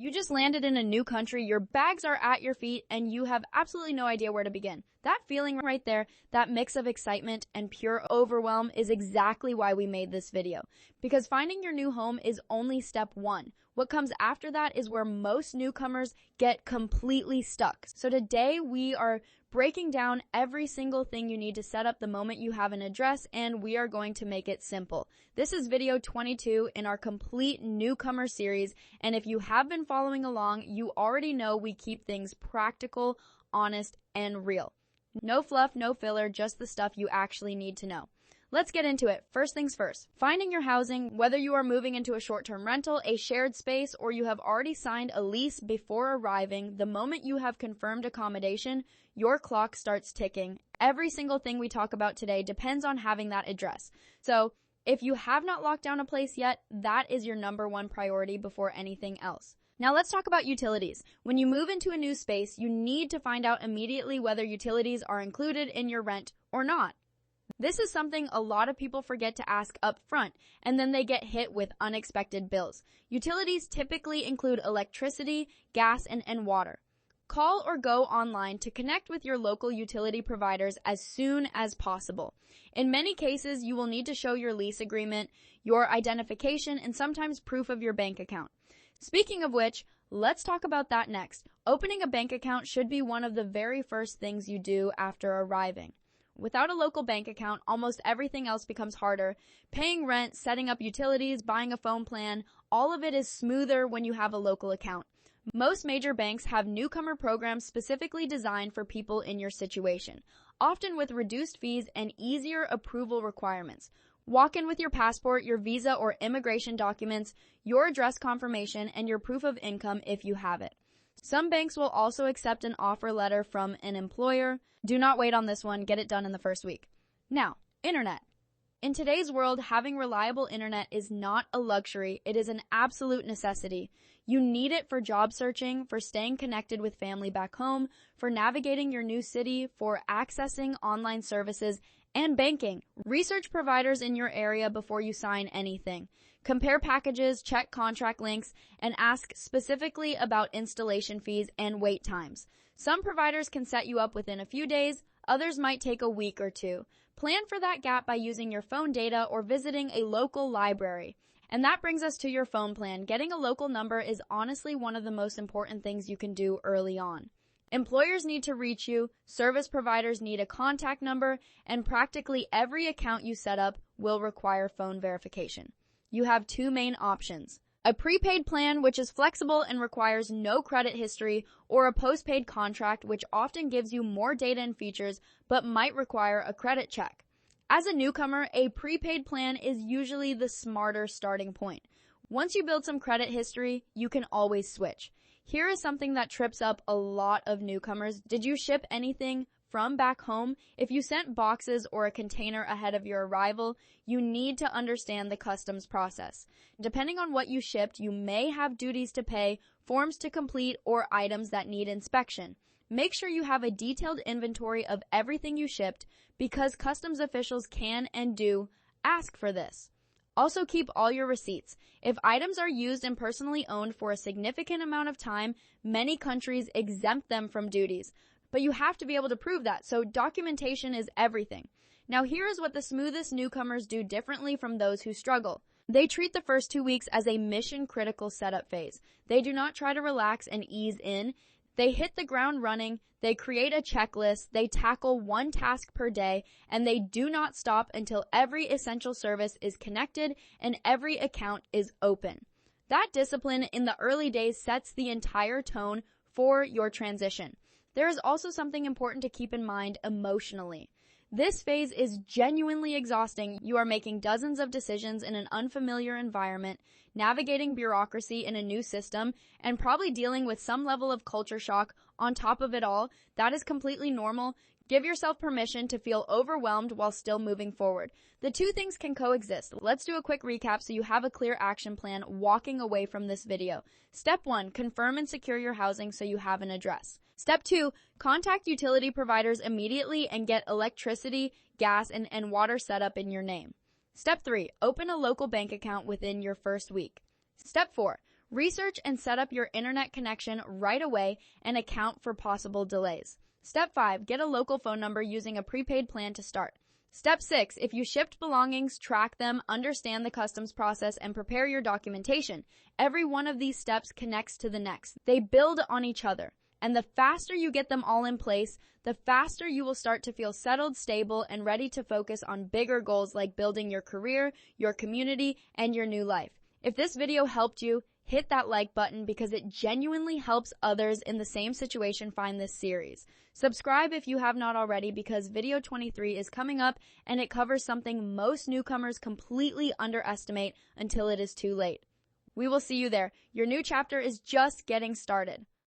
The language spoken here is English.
You just landed in a new country, your bags are at your feet, and you have absolutely no idea where to begin. That feeling right there, that mix of excitement and pure overwhelm is exactly why we made this video. Because finding your new home is only step one. What comes after that is where most newcomers get completely stuck. So today we are breaking down every single thing you need to set up the moment you have an address, and we are going to make it simple. This is video 22 in our complete newcomer series, and if you have been following along, you already know we keep things practical, honest, and real. No fluff, no filler, just the stuff you actually need to know. Let's get into it. First things first, finding your housing, whether you are moving into a short-term rental, a shared space, or you have already signed a lease before arriving, the moment you have confirmed accommodation, your clock starts ticking. Every single thing we talk about today depends on having that address. So if you have not locked down a place yet, that is your number one priority before anything else. Now let's talk about utilities. When you move into a new space, you need to find out immediately whether utilities are included in your rent or not. This is something a lot of people forget to ask up front, and then they get hit with unexpected bills. Utilities typically include electricity, gas, and water. Call or go online to connect with your local utility providers as soon as possible. In many cases, you will need to show your lease agreement, your identification, and sometimes proof of your bank account. Speaking of which, let's talk about that next. Opening a bank account should be one of the very first things you do after arriving. Without a local bank account, almost everything else becomes harder. Paying rent, setting up utilities, buying a phone plan, all of it is smoother when you have a local account. Most major banks have newcomer programs specifically designed for people in your situation, often with reduced fees and easier approval requirements. Walk in with your passport, your visa or immigration documents, your address confirmation, and your proof of income if you have it. Some banks will also accept an offer letter from an employer. Do not wait on this one. Get it done in the first week. Now, internet. In today's world, having reliable internet is not a luxury. It is an absolute necessity. You need it for job searching, for staying connected with family back home, for navigating your new city, for accessing online services, and banking. Research providers in your area before you sign anything. Compare packages, check contract links, and ask specifically about installation fees and wait times. Some providers can set you up within a few days, others might take a week or two. Plan for that gap by using your phone data or visiting a local library. And that brings us to your phone plan. Getting a local number is honestly one of the most important things you can do early on. Employers need to reach you, service providers need a contact number, and practically every account you set up will require phone verification. You have two main options. A prepaid plan, which is flexible and requires no credit history, or a postpaid contract, which often gives you more data and features, but might require a credit check. As a newcomer, a prepaid plan is usually the smarter starting point. Once you build some credit history, you can always switch. Here is something that trips up a lot of newcomers. Did you ship anything from back home? If you sent boxes or a container ahead of your arrival, you need to understand the customs process. Depending on what you shipped, you may have duties to pay, forms to complete, or items that need inspection. Make sure you have a detailed inventory of everything you shipped because customs officials can and do ask for this. Also keep all your receipts. If items are used and personally owned for a significant amount of time, many countries exempt them from duties. But you have to be able to prove that, so documentation is everything. Now here is what the smoothest newcomers do differently from those who struggle. They treat the first 2 weeks as a mission-critical setup phase. They do not try to relax and ease in. They hit the ground running, they create a checklist, they tackle one task per day, and they do not stop until every essential service is connected and every account is open. That discipline in the early days sets the entire tone for your transition. There is also something important to keep in mind emotionally. This phase is genuinely exhausting. You are making dozens of decisions in an unfamiliar environment, navigating bureaucracy in a new system, and probably dealing with some level of culture shock on top of it all. That is completely normal. Give yourself permission to feel overwhelmed while still moving forward. The two things can coexist. Let's do a quick recap so you have a clear action plan walking away from this video. Step 1, confirm and secure your housing so you have an address. Step 2, contact utility providers immediately and get electricity, gas, and water set up in your name. Step 3, open a local bank account within your first week. Step 4, Research and set up your internet connection right away and account for possible delays. Step 5, get a local phone number using a prepaid plan to start. Step 6, if you shipped belongings, track them, understand the customs process, and prepare your documentation. Every one of these steps connects to the next. They build on each other. And the faster you get them all in place, the faster you will start to feel settled, stable, and ready to focus on bigger goals like building your career, your community, and your new life. If this video helped you, hit that like button because it genuinely helps others in the same situation find this series. Subscribe if you have not already because video 23 is coming up and it covers something most newcomers completely underestimate until it is too late. We will see you there. Your new chapter is just getting started.